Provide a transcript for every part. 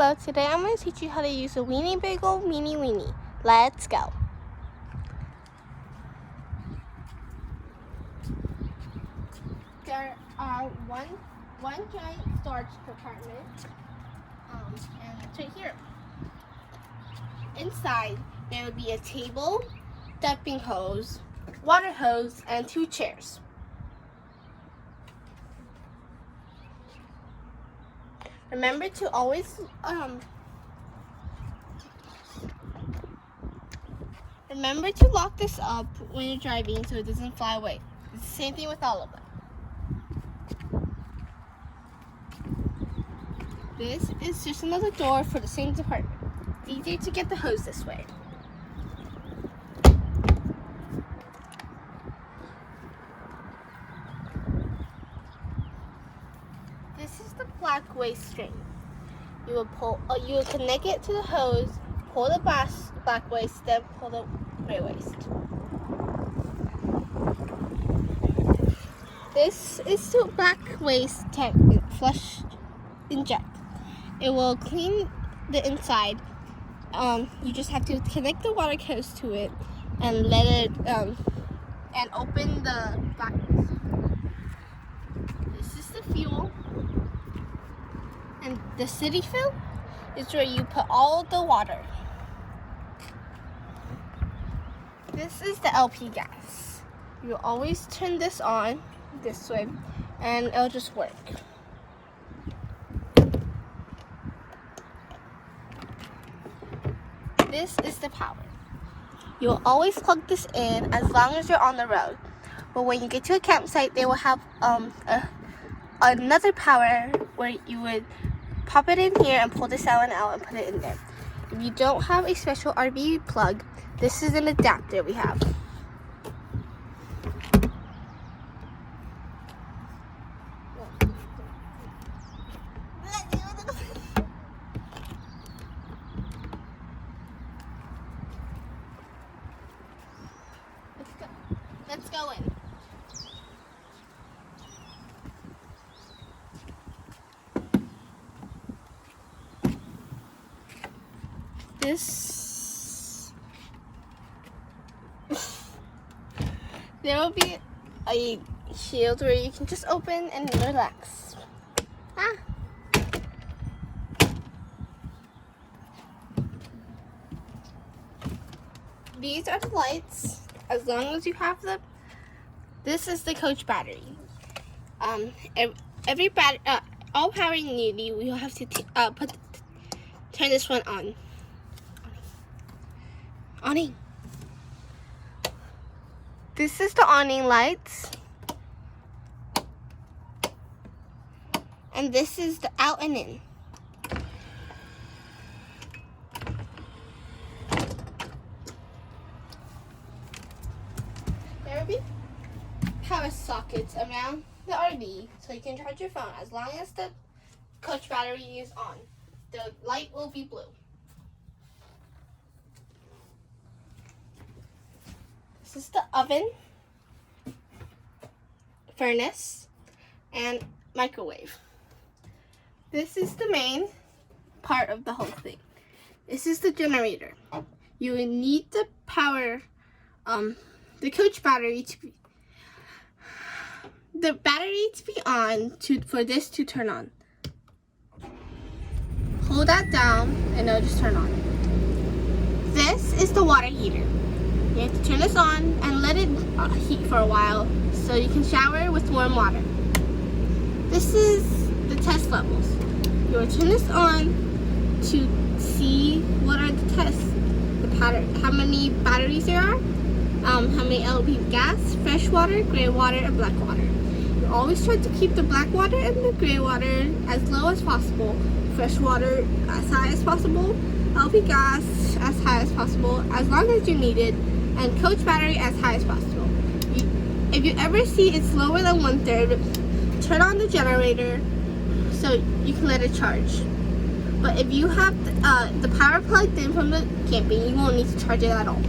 Hello, today I'm going to teach you how to use a Winnebago Mini Weenie. Let's go. There are one giant storage compartment, and it's right here. Inside, there will be a table, dumping hose, water hose, and 2 chairs. Remember to always remember to lock this up when you're driving so it doesn't fly away. It's the same thing with all of them. This is just another door for the same department. It's easier to get the hose this way. This is the black waste string. You will connect it to the hose, pull the black waste, then pull the gray waste. This is the black waste tank flush inject. It will clean the inside. You just have to connect the water hose to it and let it and open the black waste. This is the fuel. And the city fill is where you put all the water. This is the LP gas. You always turn this on this way and it'll just work. This is the power. You'll always plug this in as long as you're on the road. But when you get to a campsite, they will have another power where you would pop it in here and pull this out and put it in there. If you don't have a special RV plug, this is an adapter we have. Let's go in. There will be a shield where you can just open and relax. These are the lights. As long as you have them, this is the coach battery. Every battery, all power you need, you will have to turn this one on. Awning. This is the awning lights. And this is the out and in. There will be power sockets around the RV so you can charge your phone as long as the coach battery is on. The light will be blue. This is the oven, furnace, and microwave. This is the main part of the whole thing. This is the generator. You will need the power, the coach battery to be, on for this to turn on. Hold that down and it'll just turn on. This is the water heater. You have to turn this on and let it heat for a while so you can shower with warm water. This is the test levels. You will turn this on to see what are the tests. How many batteries there are, how many LP gas, fresh water, gray water, and black water. You always try to keep the black water and the gray water as low as possible, fresh water as high as possible, LP gas as high as possible, as long as you need it, and coach battery as high as possible. If you ever see it's lower than 1/3, turn on the generator so you can let it charge. But if you have the power plugged in from the camping, you won't need to charge it at all.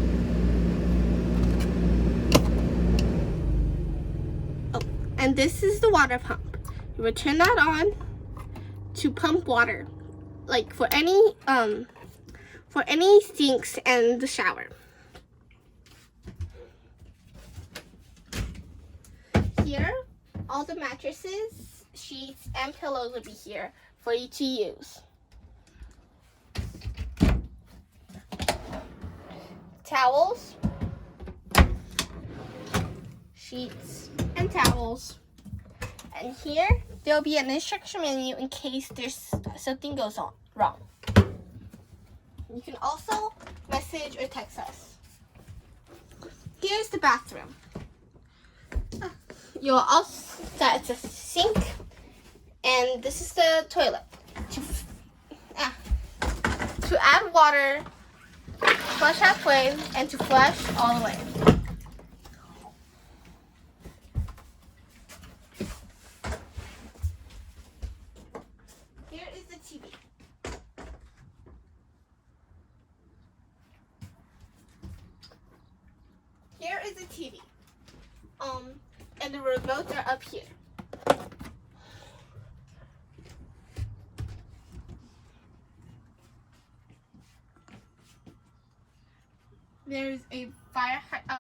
Oh, and this is the water pump. You will turn that on to pump water. like for any sinks and the shower. Here, all the mattresses, sheets, and pillows will be here for you to use. Towels, sheets, and towels. And here, there'll be an instruction menu in case there's something goes on wrong. You can also message or text us. Here's the bathroom. You'll also it's a sink, and this is the toilet. To add water, flush halfway, and to flush all the way. Here is the TV. Here is the TV. And the remotes are up here. There's a